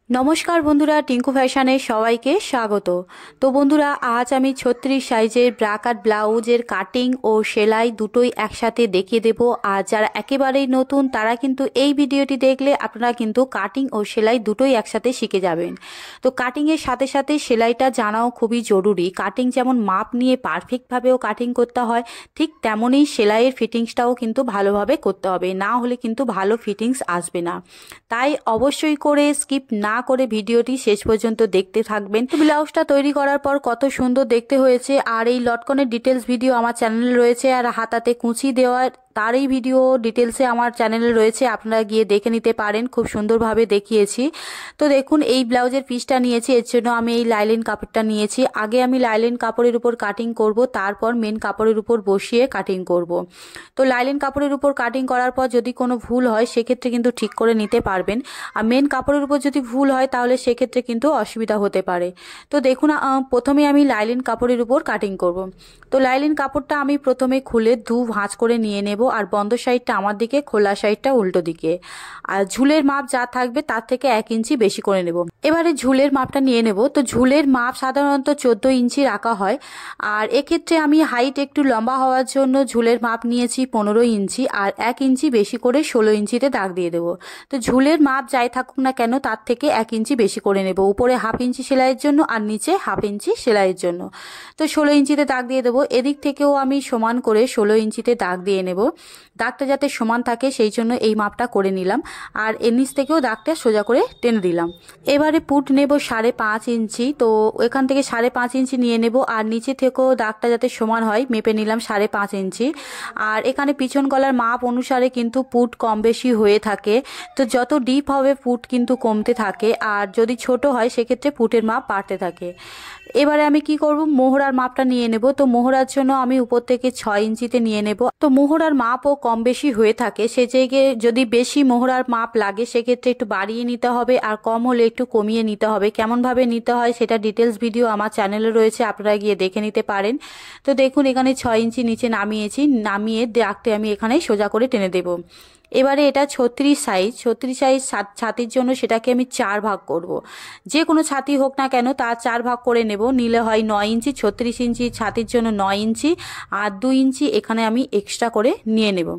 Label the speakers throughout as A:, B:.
A: নমস্কার বন্ধুরা, টিঙ্কু ফ্যাশনে সবাইকে স্বাগত। তো বন্ধুরা, আজ আমি 36 সাইজের ব্রাকাট ব্লাউজের কাটিং ও সেলাই দুটোই একসাথে দেখিয়ে দেব। আর যারা একেবারেই নতুন তারা কিন্তু এই ভিডিওটি দেখলে আপনারা কিন্তু কাটিং ও সেলাই দুটোই একসাথে শিখে যাবেন। তো কাটিংয়ের সাথে সাথে সেলাইটা জানাও খুবই জরুরি। কাটিং যেমন মাপ নিয়ে পারফেক্টভাবেও কাটিং করতে হয়, ঠিক তেমনই সেলাইয়ের ফিটিংসটাও কিন্তু ভালোভাবে করতে হবে, না হলে কিন্তু ভালো ফিটিংস আসবে না। তাই অবশ্যই করে স্কিপ না করে ভিডিওটি শেষ পর্যন্ত দেখতে থাকবেন। ব্লাউজটা তৈরি করার পর কত সুন্দর দেখতে হয়েছে। আর এই লটকনের ডিটেলস ভিডিও আমার চ্যানেলে রয়েছে, আর হাতাতে কুঁচি দেওয়ার তার এই ভিডিও ডিটেলসে আমার চ্যানেলে রয়েছে, আপনারা গিয়ে দেখে নিতে পারেন। খুব সুন্দরভাবে দেখিয়েছি। তো দেখুন, এই ব্লাউজের পিসটা নিয়েছি, এর জন্য আমি এই লাইলিন কাপড়টা নিয়েছি। আগে আমি লাইলিন কাপড়ের উপর কাটিং করব, তারপর মেন কাপড়ের উপর বসিয়ে কাটিং করব। তো লাইলিন কাপড়ের উপর কাটিং করার পর যদি কোনো ভুল হয় সেক্ষেত্রে কিন্তু ঠিক করে নিতে পারবেন। আর মেন কাপড়ের উপর যদি ভুল হয় তাহলে সেক্ষেত্রে কিন্তু অসুবিধা হতে পারে। তো দেখুন, প্রথমে আমি লাইলিন কাপড়ের উপর কাটিং করব। তো লাইলিন কাপড়টা আমি প্রথমে খুলে ভাঁজ করে নিয়ে নেব, আর বন্ধ সাইডটা আমার দিকে, খোলা সাইডটা উল্টো দিকে। আর ঝুলের মাপ যা থাকবে তার থেকে 1 ইঞ্চি বেশি করে নেব। এবারে ঝুলের মাপটা নিয়ে নেব। তো ঝুলের মাপ সাধারণত 14 ইঞ্চি রাখা হয়, আর এক্ষেত্রে আমি হাইট একটু লম্বা হওয়ার জন্য ঝুলের মাপ নিয়েছি 15 ইঞ্চি, আর 1 ইঞ্চি বেশি করে 16 ইঞ্চিতে দাগ দিয়ে দেবো। তো ঝুলের মাপ যাই থাকুক না কেন তার থেকে 1 ইঞ্চি বেশি করে নেব, উপরে 1/2 ইঞ্চি সেলাইয়ের জন্য আর নিচে 1/2 ইঞ্চি সেলাইয়ের জন্য। তো 16 ইঞ্চিতে দাগ দিয়ে দেবো। এদিক থেকেও আমি সমান করে 16 ইঞ্চিতে দাগ দিয়ে নেব। দাগটা যাতে সমান থাকে সেই জন্য এই মাপটা করে নিলাম, আর এর নিচ থেকেও দাগটা সোজা করে টেনে দিলাম। এবারে পুট নেব 5.5 ইঞ্চি। তো এখান থেকে 5.5 ইঞ্চি নিয়ে নেব, আর নিচে থেকেও দাগটা যাতে সমান হয় মেপে নিলাম 5.5 ইঞ্চি। আর এখানে পিছন গলার মাপ অনুসারে কিন্তু পুট কম বেশি হয়ে থাকে। তো যত ডিপ হবে পুট কিন্তু কমতে থাকে, আর যদি ছোট হয় সেক্ষেত্রে পুটের মাপ বাড়তে থাকে। এবারে আমি কি করব, মোহরার মাপটা নিয়ে নেব। তো মোহরার জন্য আমি উপর থেকে 6 ইঞ্চিতে নিয়ে নেব। তো মোহরার মাপও কম বেশি হয়ে থাকে, সে জায়গায় যদি বেশি মোহরার মাপ লাগে সেক্ষেত্রে একটু বাড়িয়ে নিতে হবে, আর কম হলে একটু কমিয়ে নিতে হবে। কেমনভাবে নিতে হয় সেটা ডিটেলস ভিডিও আমার চ্যানেলে রয়েছে, আপনারা গিয়ে দেখে নিতে পারেন। তো দেখুন, এখানে 6 ইঞ্চি নিচে নামিয়ে দাগটা আমি এখানে সোজা করে টেনে দেব। এবারে এটা 36 সাইজ ছাতির জন্য সেটাকে আমি 4 ভাগ করব। যে কোনো ছাতি হোক না কেন তার 4 ভাগ করে নেব, নিলে হয় 9 ইঞ্চি। 36 ইঞ্চি ছাতির জন্য 9 ইঞ্চি, আর 2 ইঞ্চি এখানে আমি এক্সট্রা করে নিয়ে নেব।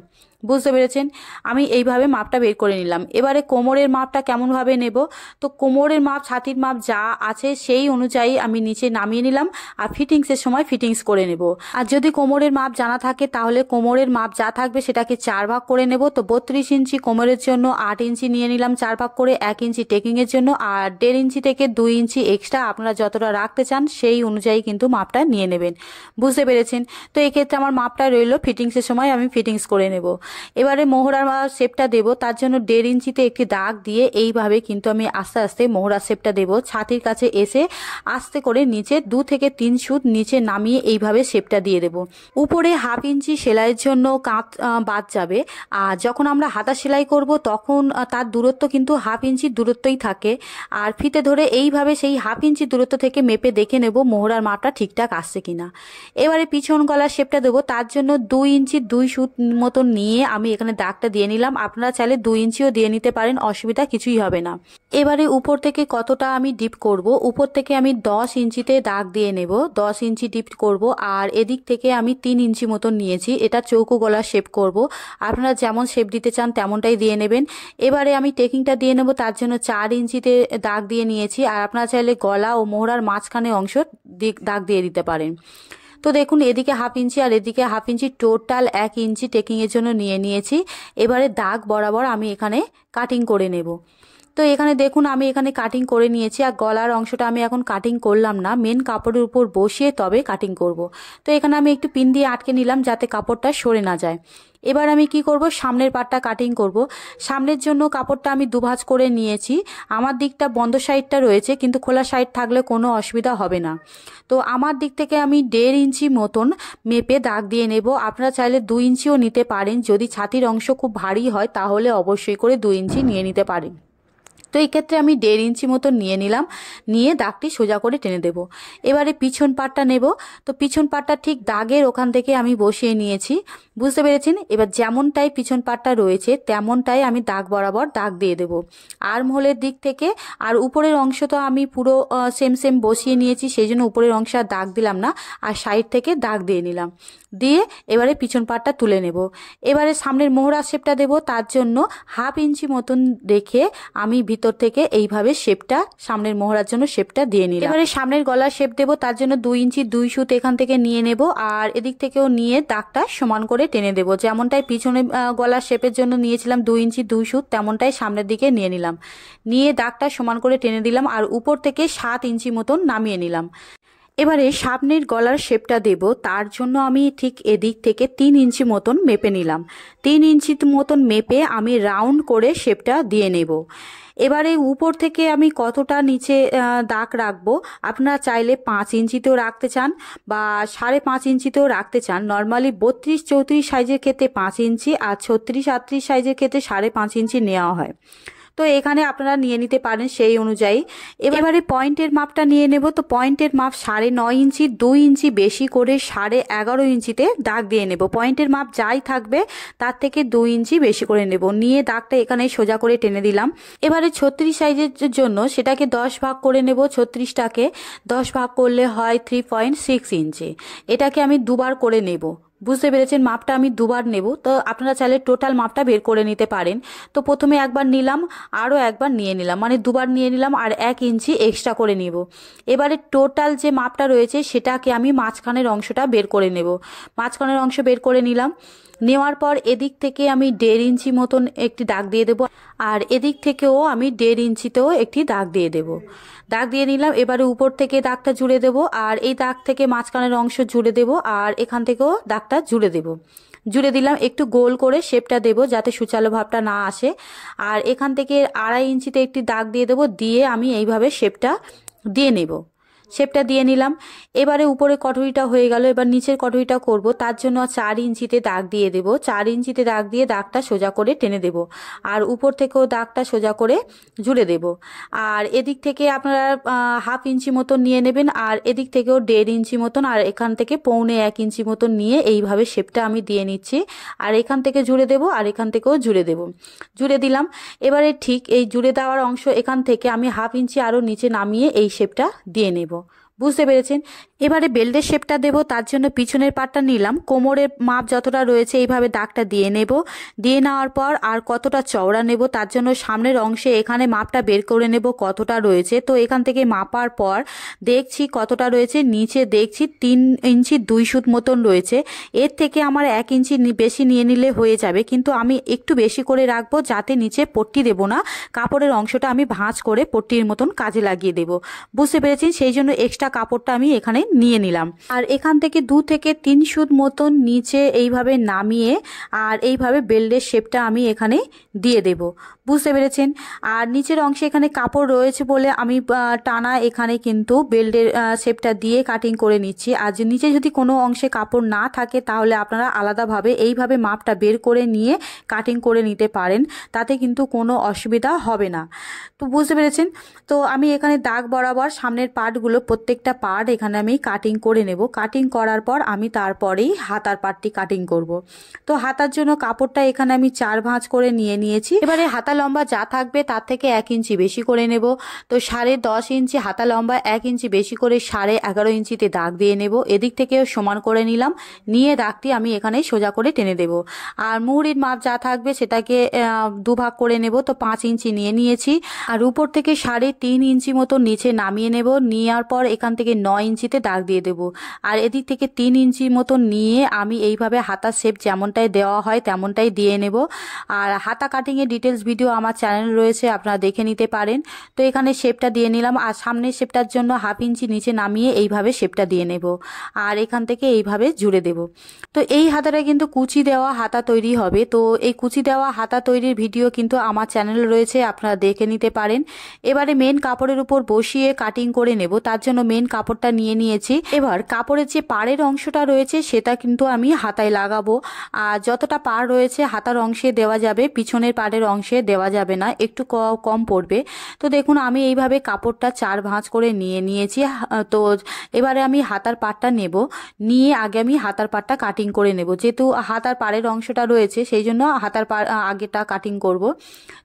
A: বুঝতে পেরেছেন? আমি এইভাবে মাপটা বের করে নিলাম। এবারে কোমরের মাপটা কেমনভাবে নেব, তো কোমরের মাপ ছাতির মাপ যা আছে সেই অনুযায়ী আমি নিচে নামিয়ে নিলাম, আর ফিটিংসের সময় ফিটিংস করে নেব। আর যদি কোমরের মাপ জানা থাকে তাহলে কোমরের মাপ যা থাকবে সেটাকে 4 ভাগ করে নেব। তো 32 ইঞ্চি কোমরের জন্য 8 ইঞ্চি নিয়ে নিলাম 4 ভাগ করে, 1 ইঞ্চি টেকিংয়ের জন্য, আর 1.5 ইঞ্চি থেকে 2 ইঞ্চি এক্সট্রা আপনারা যতটা রাখতে চান সেই অনুযায়ী কিন্তু মাপটা নিয়ে নেবেন। বুঝতে পেরেছেন? তো এক্ষেত্রে আমার মাপটা রইল, ফিটিংসের সময় আমি ফিটিংস করে নেব। এবারে মোহরার শেপটা দেব, তার জন্য 1.5 ইঞ্চিতে একটি দাগ দিয়ে এইভাবে কিন্তু আমি আস্তে আস্তে মোহরার শেপটা দেব। ছাতির কাছে এসে আস্তে করে নিচে 2 থেকে 3 সুত নিচে নামিয়ে এইভাবে শেপটা দিয়ে দেব। উপরে 1/2 ইঞ্চি সেলাইয়ের জন্য কাঁধ বাদ যাবে, আর যখন আমরা হাতা সেলাই করব তখন তার দূরত্ব কিন্তু 1/2 ইঞ্চির দূরত্বই থাকে। আর ফিতে ধরে এইভাবে সেই 1/2 ইঞ্চি দূরত্ব থেকে মেপে দেখে নেব মোহরার মাপটা ঠিকঠাক আসছে কিনা। এবারে পিছন গলার শেপটা দেবো, তার জন্য 2 ইঞ্চি 2 সুত মতো নিয়ে আমি এখানে দাগটা দিয়ে নিলাম। আপনারা চাইলে 2 ইঞ্চিও দিয়ে নিতে পারেন, অসুবিধা কিছুই হবে না। এবারে উপর থেকে কতটা আমি ডিপ করব, উপর থেকে আমি 10 ইঞ্চিতে দাগ দিয়ে নেব। 10 ইঞ্চি ডিপ করব, আর এদিক থেকে আমি 3 ইঞ্চি মতো নিয়েছি। এটা চৌকো গলার শেপ করব, আপনারা যেমন শেপ দিতে চান তেমনটাই দিয়ে নেবেন। এবারে আমি টেকিংটা দিয়ে নেব, তার জন্য 4 ইঞ্চিতে দাগ দিয়ে নিয়েছি। আর আপনারা চাইলে গলা ও মোহরার মাঝখানে অংশ দাগ দিয়ে দিতে পারেন। তো দেখুন, এদিকে 1/2 ইঞ্চি আর এদিকে 1/2 ইঞ্চি, টোটাল 1 ইঞ্চি টেকিংয়ের জন্য নিয়ে নিয়েছি। এবারে দাগ বরাবর আমি এখানে কাটিং করে নেব। তো এখানে দেখুন, আমি এখানে কাটিং করে নিয়েছি, আর গলার অংশটা আমি এখন কাটিং করলাম না, মেন কাপড়ের উপর বসিয়ে তবে কাটিং করব। তো এখানে আমি একটু পিন দিয়ে আটকে নিলাম যাতে কাপড়টা সরে না যায়। এবার আমি কি করব, সামনের পাটটা কাটিং করব। সামনের জন্য কাপড়টা আমি দুভাঁজ করে নিয়েছি। আমার দিকটা বন্ধ সাইডটা রয়েছে, কিন্তু খোলা সাইড থাকলে কোনো অসুবিধা হবে না। তো আমার দিক থেকে আমি 1.5 ইঞ্চি মতন মেপে দাগ দিয়ে নেব। আপনারা চাইলে 2 ইঞ্চিও নিতে পারেন, যদি ছাতির অংশ খুব ভারী হয় তাহলে অবশ্যই করে 2 ইঞ্চি নিয়ে নিতে পারেন। তো এই ক্ষেত্রে আমি 1.5 ইঞ্চি মতো নিয়ে নিলাম, নিয়ে দাগটি সোজা করে টেনে দেব। এবারে পিছন পাটটা নেব। তো পিছন পাটটা ঠিক দাগের ওখান থেকে আমি বসিয়ে নিয়েছি, বুঝতে পেরেছেন? এবার যেমনটাই পিছন পাটটা রয়েছে তেমনটাই আমি দাগ বরাবর দাগ দিয়ে দেব আর্মহোলের দিক থেকে। আর উপরের অংশ তো আমি পুরো সেম বসিয়ে নিয়েছি, সেই জন্য উপরের অংশে আর দাগ দিলাম না, আর সাইড থেকে দাগ দিয়ে নিলাম। দিয়ে এবারে পিছন পাটটা তুলে নেব। এবারে সামনের মোহরা শেপটা দেব, তার জন্য 1/2 ইঞ্চি মতন রেখে আমি ভিতর থেকে এইভাবে শেপটা, সামনের মোহরার জন্য শেপটা দিয়ে নিলাম। এবারে সামনের গলার শেপ দেব, তার জন্য 2 ইঞ্চি 2 সুত এখান থেকে নিয়ে নেব, আর এদিক থেকেও নিয়ে দাগটা সমান করে টেনে দেব। যেমনটাই পিছনে গলার শেপের জন্য নিয়েছিলাম 2 ইঞ্চি 2 সুত, তেমনটাই সামনের দিকে নিয়ে নিলাম, নিয়ে দাগটা সমান করে টেনে দিলাম, আর উপর থেকে 7 ইঞ্চি মতন নামিয়ে নিলাম। এবারে সামনের গলার শেপটা দেব, তার জন্য আমি ঠিক এদিক থেকে 3 ইঞ্চি মতন মেপে নিলাম। 3 ইঞ্চি মতন মেপে আমি রাউন্ড করে শেপটা দিয়ে নেব। এবারে উপর থেকে আমি কতটা নিচে দাগ রাখবো, আপনারা চাইলে 5 ইঞ্চিতেও রাখতে চান বা 5.5 ইঞ্চিতেও রাখতে চান। নর্মালি 32-34 সাইজের ক্ষেত্রে 5 ইঞ্চি, আর 36-38 সাইজের ক্ষেত্রে 5.5 ইঞ্চি নেওয়া হয়। তো এখানে আপনারা নিয়ে নিতে পারেন সেই অনুযায়ী। এবারে পয়েন্টের মাপটা নিয়ে নেব। তো পয়েন্টের মাপ 9.5 ইঞ্চি, 2 ইঞ্চি বেশি করে 11.5 ইঞ্চিতে দাগ দিয়ে নেব। পয়েন্টের মাপ যাই থাকবে তার থেকে 2 ইঞ্চি বেশি করে নেব, নিয়ে দাগটা এখানে সোজা করে টেনে দিলাম। এবারে 36 সাইজের জন্য সেটাকে 10 ভাগ করে নেব। 36টাকে 10 ভাগ করলে হয় 3.6 ইঞ্চি। এটাকে আমি দুবার করে নেব, বুঝতে পেরেছেন? মাপটা আমি দুবার নেব। তো আপনারা চাইলে টোটাল মাপটা বের করে নিতে পারেন। তো প্রথমে একবার নিলাম, আরও একবার নিয়ে নিলাম, মানে দুবার নিয়ে নিলাম, আর 1 ইঞ্চি এক্সট্রা করে নিব। এবারে টোটাল যে মাপটা রয়েছে সেটাকে আমি মাঝখানের অংশটা বের করে নেব। মাঝখানের অংশ বের করে নিলাম, নেওয়ার পর এদিক থেকে আমি 1.5 ইঞ্চি মতন একটি দাগ দিয়ে দেব, আর এদিক থেকেও আমি 1.5 ইঞ্চিতেও একটি দাগ দিয়ে দেব। দাগ দিয়ে নিলাম। এবারে উপর থেকে দাগটা জুড়ে দেব, আর এই দাগ থেকে মাঝখানের অংশ জুড়ে দেব, আর এখান থেকেও দাগটা জুড়ে দেব। জুড়ে দিলাম, একটু গোল করে শেপটা দেব যাতে সুচালো ভাবটা না আসে। আর এখান থেকে 2.5 ইঞ্চিতে একটি দাগ দিয়ে দেব, দিয়ে আমি এইভাবে শেপটা দিয়ে নেব। শেপটা দিয়ে নিলাম। এবারে উপরে কটুরিটা হয়ে গেল, এবার নিচের কটুরিটা করব, তার জন্য 4 ইঞ্চিতে দাগ দিয়ে দেব। 4 ইঞ্চিতে দাগ দিয়ে দাগটা সোজা করে টেনে দেব, আর উপর থেকেও দাগটা সোজা করে জুড়ে দেব। আর এদিক থেকে আপনারা 1/2 ইঞ্চি মতন নিয়ে নেবেন, আর এদিক থেকেও 1.5 ইঞ্চি মতন, আর এখান থেকে 1.25 ইঞ্চি মতন নিয়ে এইভাবে শেপটা আমি দিয়ে নিচ্ছি। আর এখান থেকে জুড়ে দেব, আর এখান থেকেও জুড়ে দেব। জুড়ে দিলাম। এবারে ঠিক এই জুড়ে দেওয়ার অংশ এখান থেকে আমি 1/2 ইঞ্চি আরও নিচে নামিয়ে এই শেপটা দিয়ে নেব, বুঝতে পেরেছেন? এবারে বেল্টের শেপটা দেব, তার জন্য পিছনের পাটটা নিলাম, কোমরের মাপ যতটা রয়েছে এইভাবে দাগটা দিয়ে নেব। দিয়ে নেওয়ার পর আর কতটা চওড়া নেব তার জন্য সামনের অংশে এখানে মাপটা বের করে নেব কতটা রয়েছে। তো এখান থেকে মাপার পর দেখছি কতটা রয়েছে, নিচে দেখছি 3 ইঞ্চি 2 সুত মতন রয়েছে। এর থেকে আমার 1 ইঞ্চি বেশি নিয়ে নিলে হয়ে যাবে, কিন্তু আমি একটু বেশি করে রাখবো যাতে নিচে পট্টি দেব না, কাপড়ের অংশটা আমি ভাঁজ করে পট্টির মতন কাজে লাগিয়ে দেব, বুঝতে পেরেছেন? সেই জন্য এক্সট্রা কাপড়টা আমি এখানে নিয়ে নিলাম। আর এখান থেকে 2 থেকে 3 সুত মতন নিচে এইভাবে নামিয়ে আর এইভাবে বেল্টের শেপটা আমি এখানে দিয়ে দেব, বুঝতে পেরেছেন? আর নিচের অংশে এখানে কাপড় রয়েছে বলে আমি টানা এখানে কিন্তু বেল্টের শেপটা দিয়ে কাটিং করে নিচ্ছি। আর নিচে যদি কোনো অংশে কাপড় না থাকে তাহলে আপনারা আলাদাভাবে এইভাবে মাপটা বের করে নিয়ে কাটিং করে নিতে পারেন, তাতে কিন্তু কোনো অসুবিধা হবে না। তো বুঝতে পেরেছেন? তো আমি এখানে দাগ বরাবর সামনের পার্টগুলো প্রত্যেকটা পার্ট এখানে আমি কাটিং করে নেব। কাটিং করার পর আমি তারপরেই হাতার পার্টটি কাটিং করব। তো হাতার জন্য কাপড়টা এখানে আমি 4 ভাঁজ করে নিয়ে নিয়েছি। এবারে হাতা লম্বা যা থাকবে তার থেকে 1 ইঞ্চি বেশি করে নেব। তো 10.5 ইঞ্চি হাতা লম্বা 1 ইঞ্চি বেশি করে 11.5 ইঞ্চিতে দাগ দিয়ে নেব। এদিক থেকেও সমান করে নিলাম, নিয়ে দাগটি আমি এখানে সোজা করে টেনে দেব। আর মুহুরির মাপ যা থাকবে সেটাকে 2 ভাগ করে নেব। তো 5 ইঞ্চি নিয়ে নিয়েছি, আর উপর থেকে 3.5 ইঞ্চি মতো নিচে নামিয়ে নেব। নেওয়ার পর এখান থেকে 9 ইঞ্চিতে দাগ দিয়ে দেব। আর এদিক থেকে 3 ইঞ্চি মতো নিয়ে আমি এইভাবে হাতার শেপ যেমনটাই দেওয়া হয় তেমনটাই দিয়ে নেব। আর হাতা কাটিংয়ের ডিটেলস ভিডিও আমার চ্যানেল রয়েছে, আপনারা দেখে নিতে পারেন। তো এখানে শেপটা দিয়ে নিলাম, আর সামনের শেপটার জন্য 1/2 ইঞ্চি নিচে নামিয়ে এইভাবে শেপটা দিয়ে নেব, আর এখান থেকে এইভাবে জুড়ে দেব। তো এই হাতাটা কিন্তু কুচি দেওয়া হাতা তৈরি হবে। তো এই কুচি দেওয়া হাতা তৈরির ভিডিও কিন্তু আমার চ্যানেল রয়েছে, আপনারা দেখে নিতে পারেন। এবারে মেন কাপড়ের উপর বসিয়ে কাটিং করে নেব। তার জন্য মেন মেন কাপড়টা নিয়ে নিয়েছি। এবার কাপড়ের যে পাড়ের অংশটা রয়েছে সেটা কিন্তু আমি হাতায় লাগাবো। আর যতটা পাড় রয়েছে হাতার অংশে দেওয়া যাবে, পিছনের পাড়ের অংশে দেওয়া যাবে না, একটু কম পড়বে। তো দেখুন আমি এইভাবে কাপড়টা 4 ভাঁজ করে নিয়ে নিয়েছি। তো এবারে আমি হাতার পাড়টা নেব, নিয়ে আগে আমি হাতার পাড়টা কাটিং করে নেব। যেহেতু হাতার পাড়ের অংশটা রয়েছে সেই জন্য হাতার পাড় আগেটা কাটিং করব।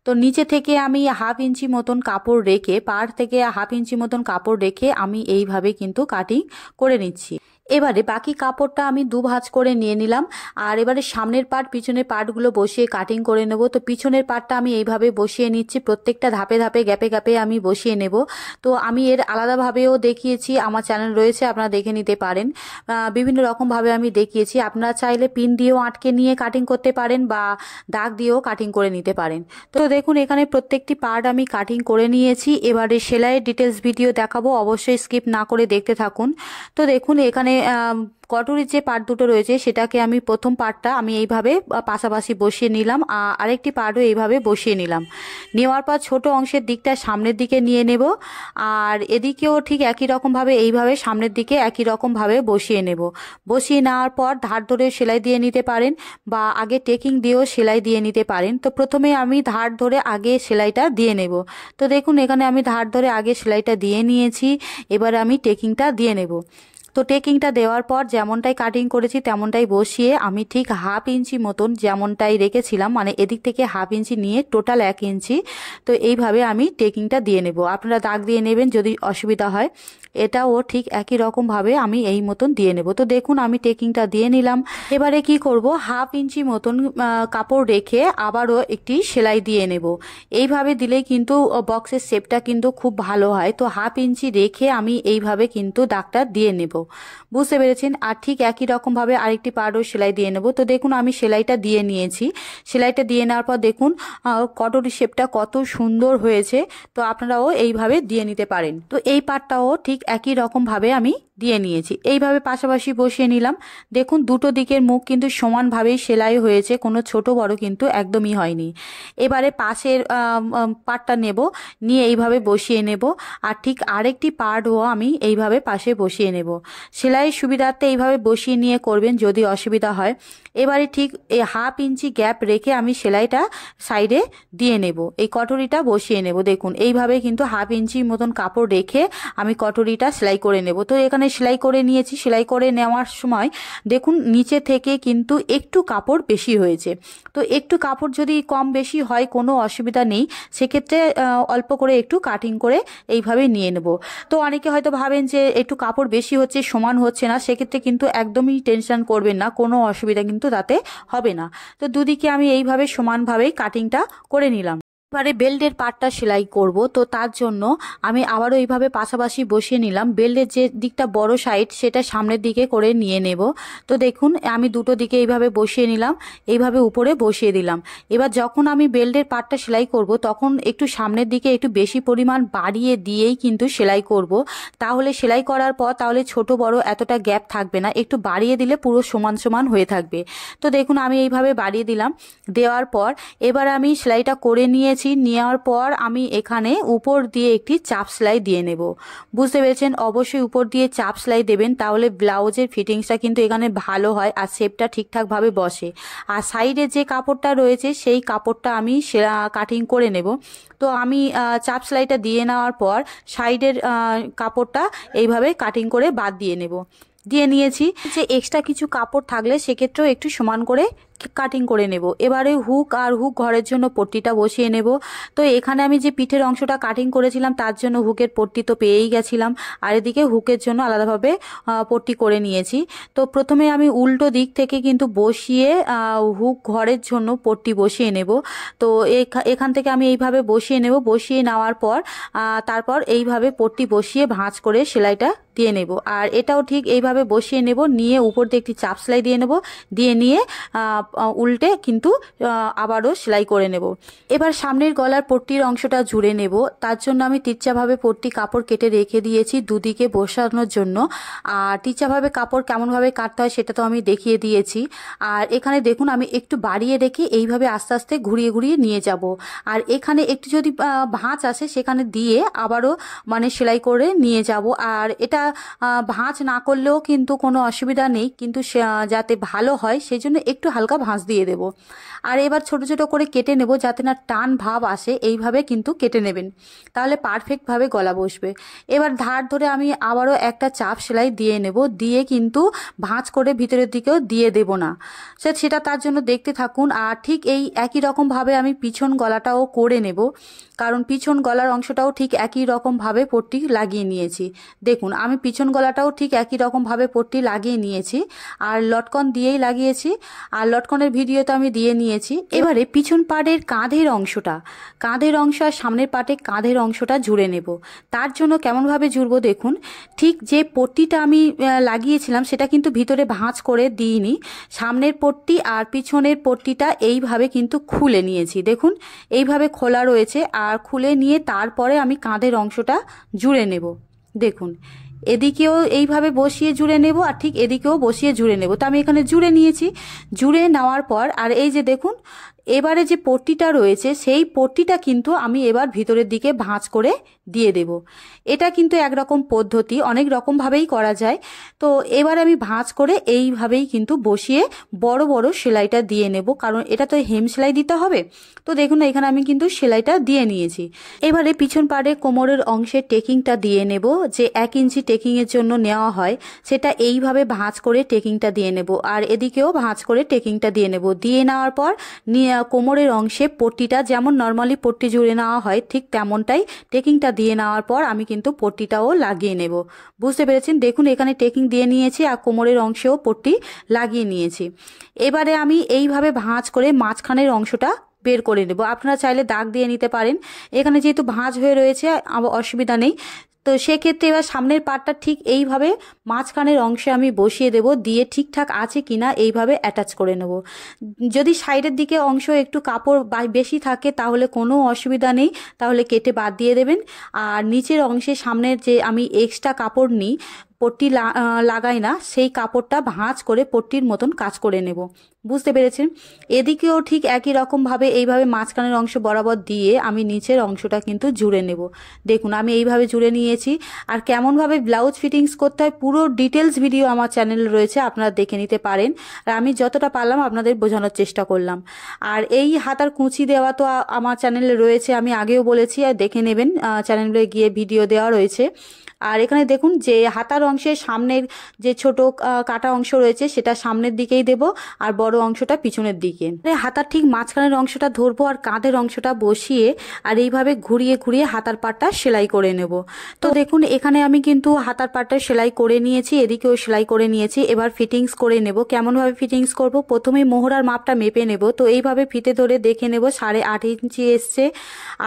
A: তো নিচে থেকে আমি 1/2 ইঞ্চি মতন কাপড় রেখে, পাড় থেকে 1/2 ইঞ্চি মতন কাপড় রেখে আমি এইভাবে কিন্তু কাটিং করে নিচ্ছি। এবারে বাকি কাপড়টা আমি 2 ভাঁজ করে নিয়ে নিলাম। আর এবারে সামনের পার্ট পিছনের পার্টগুলো বসিয়ে কাটিং করে নেব। তো পিছনের পার্টটা আমি এইভাবে বসিয়ে নিচ্ছি, প্রত্যেকটা ধাপে ধাপে গ্যাপে গ্যাপে আমি বসিয়ে নেব। তো আমি এর আলাদাভাবেও দেখিয়েছি, আমার চ্যানেল রয়েছে, আপনারা দেখে নিতে পারেন। বিভিন্ন রকমভাবে আমি দেখিয়েছি। আপনারা চাইলে পিন দিয়েও আটকে নিয়ে কাটিং করতে পারেন বা দাগ দিয়েও কাটিং করে নিতে পারেন। তো দেখুন এখানে প্রত্যেকটি পার্ট আমি কাটিং করে নিয়েছি। এবারে সেলাইয়ের ডিটেলস ভিডিও দেখাবো, অবশ্যই স্কিপ না করে দেখতে থাকুন। তো দেখুন এখানে কটুরির যে পার্ট দুটো রয়েছে সেটাকে আমি প্রথম পার্টটা আমি এইভাবে পাশাপাশি বসিয়ে নিলাম, আরেকটি পার্টও এইভাবে বসিয়ে নিলাম। নেওয়ার পর ছোট অংশের দিকটা সামনের দিকে নিয়ে নেব, আর এদিকেও ঠিক একই রকমভাবে এইভাবে সামনের দিকে একই রকমভাবে বসিয়ে নেব। বসিয়ে নেওয়ার পর ধার ধরে সেলাই দিয়ে নিতে পারেন বা আগে টেকিং দিয়েও সেলাই দিয়ে নিতে পারেন। তো প্রথমে আমি ধার ধরে আগে সেলাইটা দিয়ে নেব। তো দেখুন এখানে আমি ধার ধরে আগে সেলাইটা দিয়ে নিয়েছি, এবার আমি টেকিংটা দিয়ে নেব। তো টেকিংটা দেওয়ার পর যেমনটাই কাটিং করেছি তেমনটাই বসিয়ে আমি ঠিক 1/2 ইঞ্চি মতন যেমনটাই রেখেছিলাম, মানে এদিক থেকে 1/2 ইঞ্চি নিয়ে টোটাল 1 ইঞ্চি, তো এইভাবে আমি টেকিংটা দিয়ে নেব। আপনারা দাগ দিয়ে নেবেন যদি অসুবিধা হয়। এটাও ঠিক একই রকমভাবে আমি এই মতন দিয়ে নেব। তো দেখুন আমি টেকিংটা দিয়ে নিলাম। এবারে কি করব, 1/2 ইঞ্চি মতন কাপড় রেখে আবারও একটি সেলাই দিয়ে নেব। এইভাবে দিলেই কিন্তু বক্সের শেপটা কিন্তু খুব ভালো হয়। তো 1/2 ইঞ্চি রেখে আমি এইভাবে কিন্তু দাগটা দিয়ে নেব, বুঝতে পেরেছেন। আর ঠিক একই রকমভাবে আরেকটি পার্টও সেলাই দিয়ে নেব। তো দেখুন আমি সেলাইটা দিয়ে নিয়েছি। সেলাইটা দিয়ে নেওয়ার পর দেখুন কটরি শেপটা কত সুন্দর হয়েছে। তো আপনারাও এইভাবে দিয়ে নিতে পারেন। তো এই পার্টটাও ঠিক একই রকমভাবে আমি দিয়ে নিয়েছি, এইভাবে পাশাপাশি বসিয়ে নিলাম। দেখুন দুটো দিকের মুখ কিন্তু সমানভাবেই সেলাই হয়েছে, কোনো ছোট বড় কিন্তু একদমই হয়নি। এবারে পাশের পার্টটা নেব, নিয়ে এইভাবে বসিয়ে নেব। আর ঠিক আরেকটি পার্টও আমি এইভাবে পাশে বসিয়ে নেব। সেলাইয়ের সুবিধার্থে এইভাবে বসিয়ে নিয়ে করবেন যদি অসুবিধা হয়। এবারে ঠিক এই 1/2 ইঞ্চি গ্যাপ রেখে আমি সেলাইটা সাইডে দিয়ে নেব, এই কটরিটা বসিয়ে নেব। দেখুন এইভাবে কিন্তু 1/2 ইঞ্চি মতন কাপড় রেখে আমি কটরিটা সেলাই করে নেব। তো এখানে সেলাই করে নিয়েছি। সেলাই করে নেওয়ার সময় দেখুন নিচে থেকে কিন্তু একটু কাপড় বেশি হয়েছে। তো একটু কাপড় যদি কম বেশি হয় কোনো অসুবিধা নেই, সেক্ষেত্রে অল্প করে একটু কাটিং করে এইভাবে নিয়ে নেব। তো অনেকে হয়তো ভাবেন যে একটু কাপড় বেশি হচ্ছে, সমান হচ্ছে না, সেক্ষেত্রে কিন্তু একদমই টেনশন করবেন না, কোনো অসুবিধা কিন্তু তাতে হবে না। তো দুদিকে আমি এইভাবে সমানভাবেই কাটিংটা করে নিলাম। এবারে বেল্টের পার্টটা সেলাই করব। তো তার জন্য আমি আবারও এইভাবে পাশাপাশি বসিয়ে নিলাম। বেল্টের যে দিকটা বড় সাইড সেটা সামনের দিকে করে নিয়ে নেব। তো দেখুন আমি দুটো দিকে এইভাবে বসিয়ে নিলাম, এইভাবে উপরে বসিয়ে দিলাম। এবার যখন আমি বেল্টের পার্টটা সেলাই করব তখন একটু সামনের দিকে একটু বেশি পরিমাণ বাড়িয়ে দিয়েই কিন্তু সেলাই করব। তাহলে সেলাই করার পর তাহলে ছোট বড় এতটা গ্যাপ থাকবে না, একটু বাড়িয়ে দিলে পুরো সমান সমান হয়ে থাকবে। তো দেখুন আমি এইভাবে বাড়িয়ে দিলাম। দেওয়ার পর এবার আমি সেলাইটা করে নিয়েছি। নেওয়ার পর আমি এখানে উপর দিয়ে একটি চাপ সেলাই দিয়ে নেব। বুঝতে পেরেছেন, অবশ্যই উপর দিয়ে চাপ সেলাই দেবেন, তাহলে ব্লাউজের ফিটিংসটা কিন্তু এখানে ভালো হয় আর শেপটা ঠিকঠাকভাবে বসে। আর সাইডে যে কাপড়টা রয়েছে সেই কাপড়টা আমি কাটিং করে নেব। তো আমি চাপ সেলাইটা দিয়ে নেওয়ার পর সাইডের কাপড়টা এইভাবে কাটিং করে বাদ দিয়ে নেব। দিয়ে নিয়েছি। যে এক্সট্রা কিছু কাপড় থাকলে সেক্ষেত্রেও একটু সমান করে কাটিং করে নেব। এবারে হুক আর হুক ঘরের জন্য পট্টিটা বসিয়ে নেব। তো এখানে আমি যে পিঠের অংশটা কাটিং করেছিলাম তার জন্য হুকের পট্টি তো পেয়েই গেছিলাম, আর এদিকে হুকের জন্য আলাদাভাবে পট্টি করে নিয়েছি। তো প্রথমে আমি উল্টো দিক থেকে কিন্তু বসিয়ে হুক ঘরের জন্য পট্টি বসিয়ে নেব। তো এখান থেকে আমি এইভাবে বসিয়ে নেব। বসিয়ে নেওয়ার পর তারপর এইভাবে পট্টি বসিয়ে ভাঁজ করে সেলাইটা দিয়ে নেব। আর এটাও ঠিক এইভাবে বসিয়ে নেব, নিয়ে উপর দিয়ে একটি চাপ সেলাই দিয়ে নেব। দিয়ে নিয়ে উল্টে কিন্তু আবারও সেলাই করে নেব। এবার সামনের গলার পট্টির অংশটা জুড়ে নেব। তার জন্য আমি তিরচাভাবে পট্টি কাপড় কেটে রেখে দিয়েছি দুদিকে বসানোর জন্য। আর তিরচাভাবে কাপড় কেমনভাবে কাটতে হয় সেটা তো আমি দেখিয়ে দিয়েছি। আর এখানে দেখুন আমি একটু বাড়িয়ে রেখে এইভাবে আস্তে আস্তে ঘুরিয়ে ঘুরিয়ে নিয়ে যাব। আর এখানে একটু যদি ভাঁজ আসে সেখানে দিয়ে আবারও মানে সেলাই করে নিয়ে যাব। আর এটা ভাঁজ না করলেও কিন্তু কোনো অসুবিধা নেই, কিন্তু যাতে ভালো হয় সেই জন্য একটু হালকা ভাঁজ দিয়ে দেব। আর এবার ছোট ছোট করে কেটে নেব যাতে না টান ভাব আসে, এইভাবে কিন্তু কেটে নেবেন, তাহলে পারফেক্টভাবে গলা বসবে। এবার ধার ধরে আমি আবারও একটা চাপ সেলাই দিয়ে নেব, দিয়ে কিন্তু ভাঁজ করে ভিতরের দিকেও দিয়ে দেব না, সেটা তার জন্য দেখতে থাকুন। আর ঠিক এই একই রকমভাবে আমি পিছন গলাটাও করে নেব, কারণ পিছন গলার অংশটাও ঠিক একই রকমভাবে পট্টি লাগিয়ে নিয়েছি। দেখুন আমি পিছন গলাটাও ঠিক একই রকমভাবে পট্টি লাগিয়ে নিয়েছি, আর লটকন দিয়েই লাগিয়েছি, আর লটকনের ভিডিও তো আমি দিয়ে নিয়েছি। এবারে পিছন পাড়ের কাঁধের অংশ আর সামনের পাটে কাঁধের অংশটা জুড়ে নেব। তার জন্য কেমনভাবে জুড়বো দেখুন, ঠিক যে পট্টিটা আমি লাগিয়েছিলাম সেটা কিন্তু ভিতরে ভাঁজ করে দিইনি, সামনের পট্টি আর পিছনের পট্টিটা এইভাবে কিন্তু খুলে নিয়েছি। দেখুন এইভাবে খোলা রয়েছে, আর খুলে নিয়ে তারপরে আমি কাঁধের অংশটা জুড়ে নেব। দেখুন এদিকেও এইভাবে বসিয়ে জুড়ে নেব, আর ঠিক এদিকেও বসিয়ে জুড়ে নেব। তো আমি এখানে জুড়ে নিয়েছি। জুড়ে নেওয়ার পর আর এই যে দেখুন এবারে যে পট্টিটা রয়েছে সেই পট্টিটা কিন্তু আমি এবার ভিতরের দিকে ভাঁজ করে দিয়ে দেব। এটা কিন্তু একরকম পদ্ধতি, অনেক রকমভাবেই করা যায়। তো এবার আমি ভাঁজ করে এইভাবেই কিন্তু বসিয়ে বড় বড় সেলাইটা দিয়ে নেব, কারণ এটা তো হেম সেলাই দিতে হবে। তো দেখুন এখানে আমি কিন্তু সেলাইটা দিয়ে নিয়েছি। এবারে পিছন পাড়ে কোমরের অংশে টেকিংটা দিয়ে নেব, যে 1 ইঞ্চি টেকিংয়ের জন্য নেওয়া হয় সেটা এইভাবে ভাঁজ করে টেকিংটা দিয়ে নেব, আর এদিকেও ভাঁজ করে টেকিংটা দিয়ে নেব। দিয়ে নেওয়ার পর কোমরের অংশে পট্টিটা যেমন নর্মালি পট্টি জুড়ে নেওয়া হয় ঠিক তেমনটাই টেকিংটা দিয়ে নেওয়ার পর আমি কিন্তু পট্টিটাও লাগিয়ে নেব। বুঝতে পেরেছেন? দেখুন এখানে টেকিং দিয়ে নিয়েছি আর কোমরের অংশেও পট্টি লাগিয়ে নিয়েছি। এবারে আমি এইভাবে ভাঁজ করে মাঝখানের অংশটা বের করে নেব। আপনারা চাইলে দাগ দিয়ে নিতে পারেন, এখানে যেহেতু ভাঁজ হয়ে রয়েছে অসুবিধা নেই। তো সেক্ষেত্রে এবার সামনের পার্টটা ঠিক এইভাবে মাঝখানের অংশে আমি বসিয়ে দেব, দিয়ে ঠিকঠাক আছে কিনা এইভাবে অ্যাটাচ করে নেব। যদি সাইডের দিকে অংশ একটু কাপড় বেশি থাকে তাহলে কোনো অসুবিধা নেই, তাহলে কেটে বাদ দিয়ে দেবেন। আর নিচের অংশে সামনের যে আমি এক্সট্রা কাপড় নিই পট্টি লাগাই না, সেই কাপড়টা ভাঁজ করে পট্টির মতন কাজ করে নেব। বুঝতে পেরেছেন? এদিকেও ঠিক একই রকমভাবে এইভাবে মাঝখানের অংশ বরাবর দিয়ে আমি নিচের অংশটা কিন্তু জুড়ে নেব। দেখুন আমি এইভাবে জুড়ে নিয়েছি। আর কেমনভাবে ব্লাউজ ফিটিংস করতে হয় পুরো ডিটেলস ভিডিও আমার চ্যানেলে রয়েছে, আপনারা দেখে নিতে পারেন। আর আমি যতটা পারলাম আপনাদের বোঝানোর চেষ্টা করলাম। আর এই হাতার কুঁচি দেওয়া তো আমার চ্যানেলে রয়েছে, আমি আগেও বলেছি, আর দেখে নেবেন, চ্যানেলে গিয়ে ভিডিও দেওয়া রয়েছে। আর এখানে দেখুন যে হাতার অংশের সামনের যে ছোট কাটা অংশ রয়েছে সেটা সামনের দিকেই দেব, আর বড় অংশটা পিছনের দিকে। হাতার ঠিক মাঝখানের অংশটা ধরবো আর কাঁধের অংশটা বসিয়ে আর এইভাবে ঘুরিয়ে ঘুরিয়ে হাতার পাটটা সেলাই করে নেব। তো দেখুন এখানে আমি কিন্তু হাতার পাটটা সেলাই করে নিয়েছি, এদিকেও সেলাই করে নিয়েছি। এবার ফিটিংস করে নেব। কেমনভাবে ফিটিংস করব, প্রথমে মোহরার মাপটা মেপে নেব। তো এইভাবে ফিতে ধরে দেখে নেব 8.5 ইঞ্চি এসছে।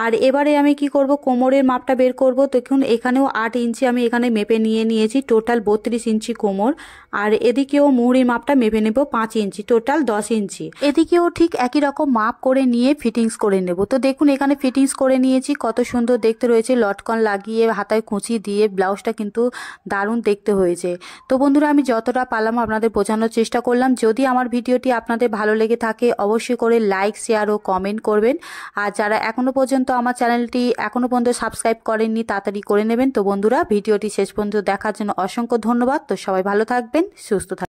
A: আর এবারে আমি কি করব, কোমরের মাপটা বের করব। দেখুন এখানেও 8 ইঞ্চি আমি এখানে মেপে নিয়েছি, টোটাল 32 ইঞ্চি কোমর। আর এদিকেও মুহুরির মাপটা মেপে নেব 5 ইঞ্চি, টোটাল 10 ইঞ্চি। এদিকেও ঠিক একই রকম মাপ করে নিয়ে ফিটিংস করে নেব। তো দেখুন এখানে ফিটিংস করে নিয়েছি, কত সুন্দর দেখতে রয়েছে। লটকন লাগিয়ে হাতায় কুঁচি দিয়ে ব্লাউজটা কিন্তু দারুণ দেখতে হয়েছে। তো বন্ধুরা আমি যতটা পারলাম আপনাদের বোঝানোর চেষ্টা করলাম। যদি আমার ভিডিওটি আপনাদের ভালো লেগে থাকে অবশ্যই করে লাইক, শেয়ার ও কমেন্ট করবেন। আর যারা এখনো পর্যন্ত আমার চ্যানেলটি সাবস্ক্রাইব করেননি তাড়াতাড়ি করে নেবেন। তো বন্ধুরা ভিডিওটি শেষ পর্যন্ত দেখার জন্য অসংখ্য ধন্যবাদ। তো সবাই ভালো থাকবেন, সুস্থ থাকবেন।